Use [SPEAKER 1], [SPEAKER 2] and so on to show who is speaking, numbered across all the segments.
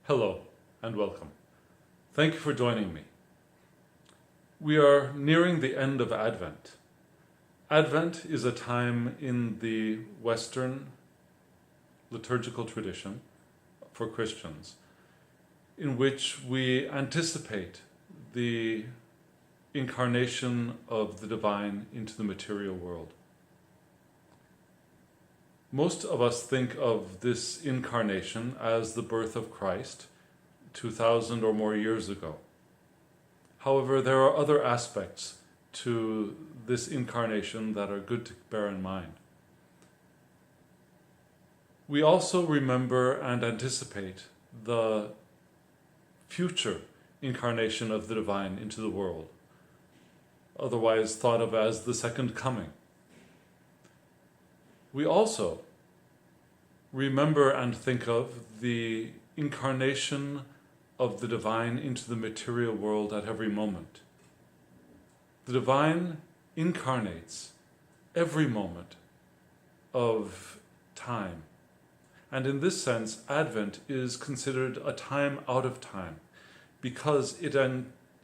[SPEAKER 1] Hello and welcome. Thank you for joining me. We are nearing the end of Advent. Advent is a time in the Western liturgical tradition for Christians in which we anticipate the incarnation of the divine into the material world. Most of us think of this incarnation as the birth of Christ 2,000 or more years ago. However, there are other aspects to this incarnation that are good to bear in mind. We also remember and anticipate the future incarnation of the divine into the world, otherwise thought of as the second coming. We also remember and think of the incarnation of the divine into the material world at every moment. The divine incarnates every moment of time. And in this sense, Advent is considered a time out of time because it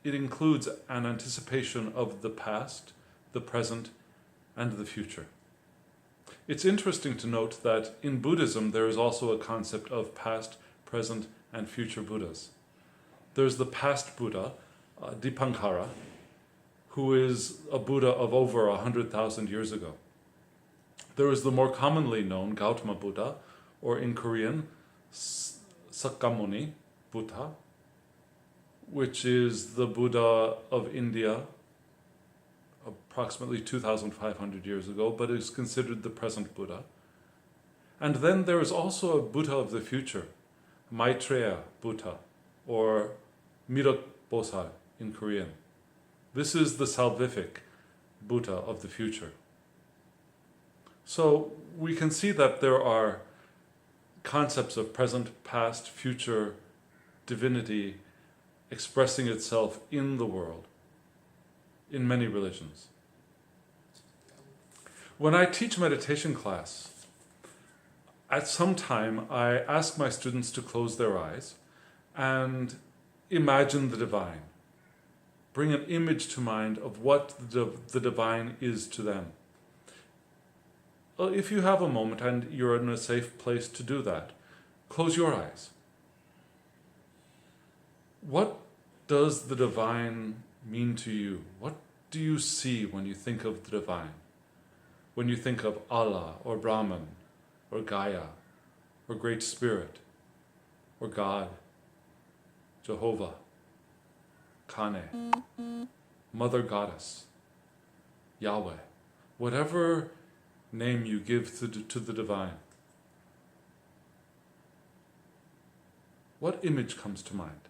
[SPEAKER 1] includes an anticipation of the past, the present, and the future. It's interesting to note that in Buddhism there is also a concept of past, present, and future Buddhas. There's the past Buddha, Dipankara, who is a Buddha of over 100,000 years ago. There is the more commonly known Gautama Buddha, or in Korean, Sakyamuni Buddha, which is the Buddha of India, approximately 2,500 years ago, but is considered the present Buddha. And then there is also a Buddha of the future, Maitreya Buddha, or Mirak Bosal in Korean. This is the salvific Buddha of the future. So we can see that there are concepts of present, past, future divinity expressing itself in the world, in many religions. When I teach meditation class, at some time I ask my students to close their eyes and imagine the divine. Bring an image to mind of what the divine is to them. Well, if you have a moment and you're in a safe place to do that, close your eyes. What does the divine mean to you? What do you see when you think of the divine? When you think of Allah or Brahman or Gaia or Great Spirit or God, Jehovah, Kane, Mother Goddess, Yahweh, whatever name you give to the divine. What image comes to mind?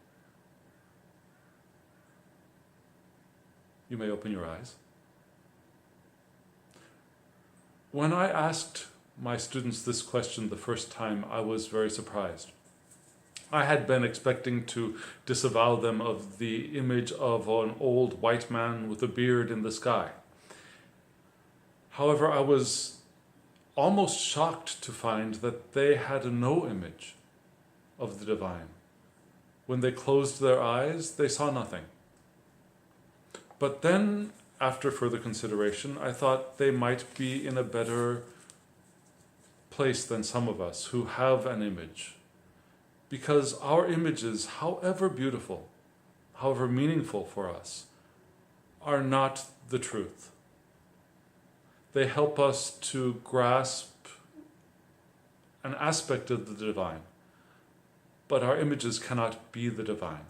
[SPEAKER 1] You may open your eyes. When I asked my students this question the first time, I was very surprised. I had been expecting to disavow them of the image of an old white man with a beard in the sky. However, I was almost shocked to find that they had no image of the divine. When they closed their eyes, they saw nothing. But then, after further consideration, I thought they might be in a better place than some of us who have an image. Because our images, however beautiful, however meaningful for us, are not the truth. They help us to grasp an aspect of the divine, but our images cannot be the divine.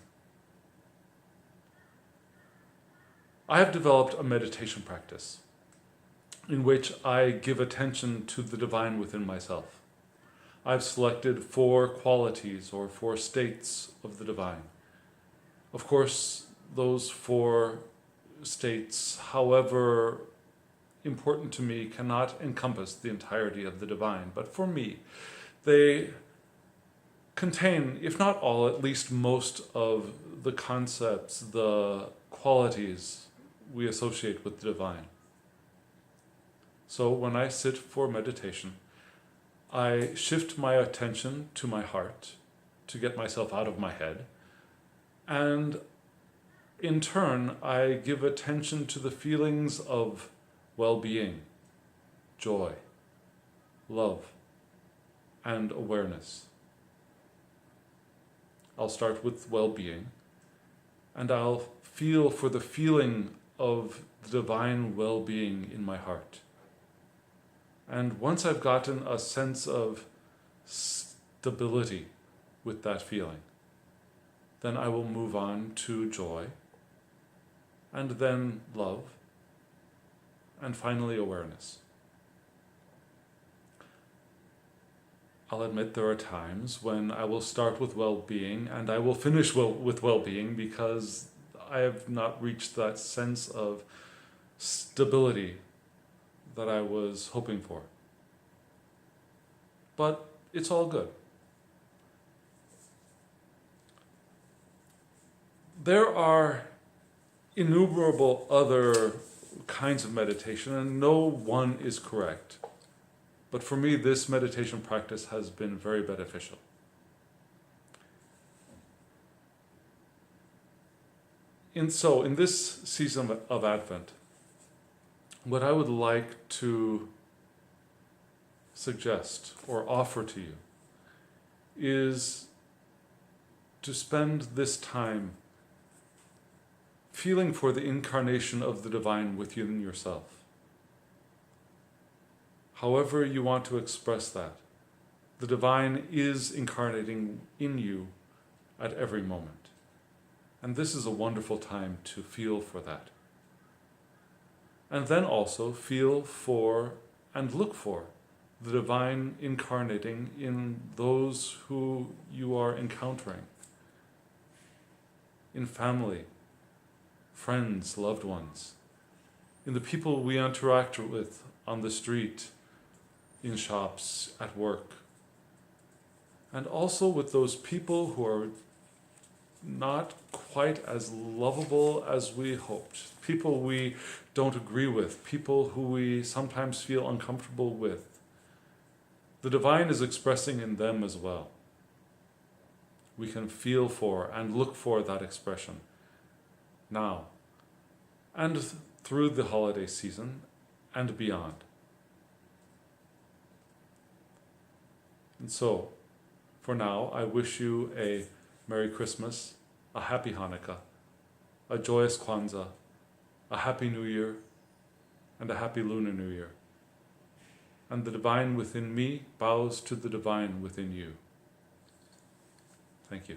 [SPEAKER 1] I have developed a meditation practice in which I give attention to the divine within myself. I've selected 4 qualities or 4 states of the divine. Of course, those 4 states, however important to me, cannot encompass the entirety of the divine. But for me, they contain, if not all, at least most of the concepts, the qualities we associate with the divine. So when I sit for meditation, I shift my attention to my heart to get myself out of my head. And in turn, I give attention to the feelings of well-being, joy, love, and awareness. I'll start with well-being, and I'll feel for the feeling of the divine well-being in my heart. And once I've gotten a sense of stability with that feeling, then I will move on to joy, and then love, and finally awareness. I'll admit there are times when I will start with well-being and I will finish with well-being because I have not reached that sense of stability that I was hoping for. But it's all good. There are innumerable other kinds of meditation, and no one is correct. But for me, this meditation practice has been very beneficial. In this season of Advent, what I would like to suggest or offer to you is to spend this time feeling for the incarnation of the divine within yourself. However you want to express that, the divine is incarnating in you at every moment. And this is a wonderful time to feel for that. And then also feel for and look for the divine incarnating in those who you are encountering, in family, friends, loved ones, in the people we interact with on the street, in shops, at work, and also with those people who are not quite as lovable as we hoped, people we don't agree with, people who we sometimes feel uncomfortable with. The divine is expressing in them as well. We can feel for and look for that expression now, and through the holiday season and beyond. And so, for now, I wish you a Merry Christmas, a Happy Hanukkah, a joyous Kwanzaa, a Happy New Year, and a Happy Lunar New Year. And the divine within me bows to the divine within you. Thank you.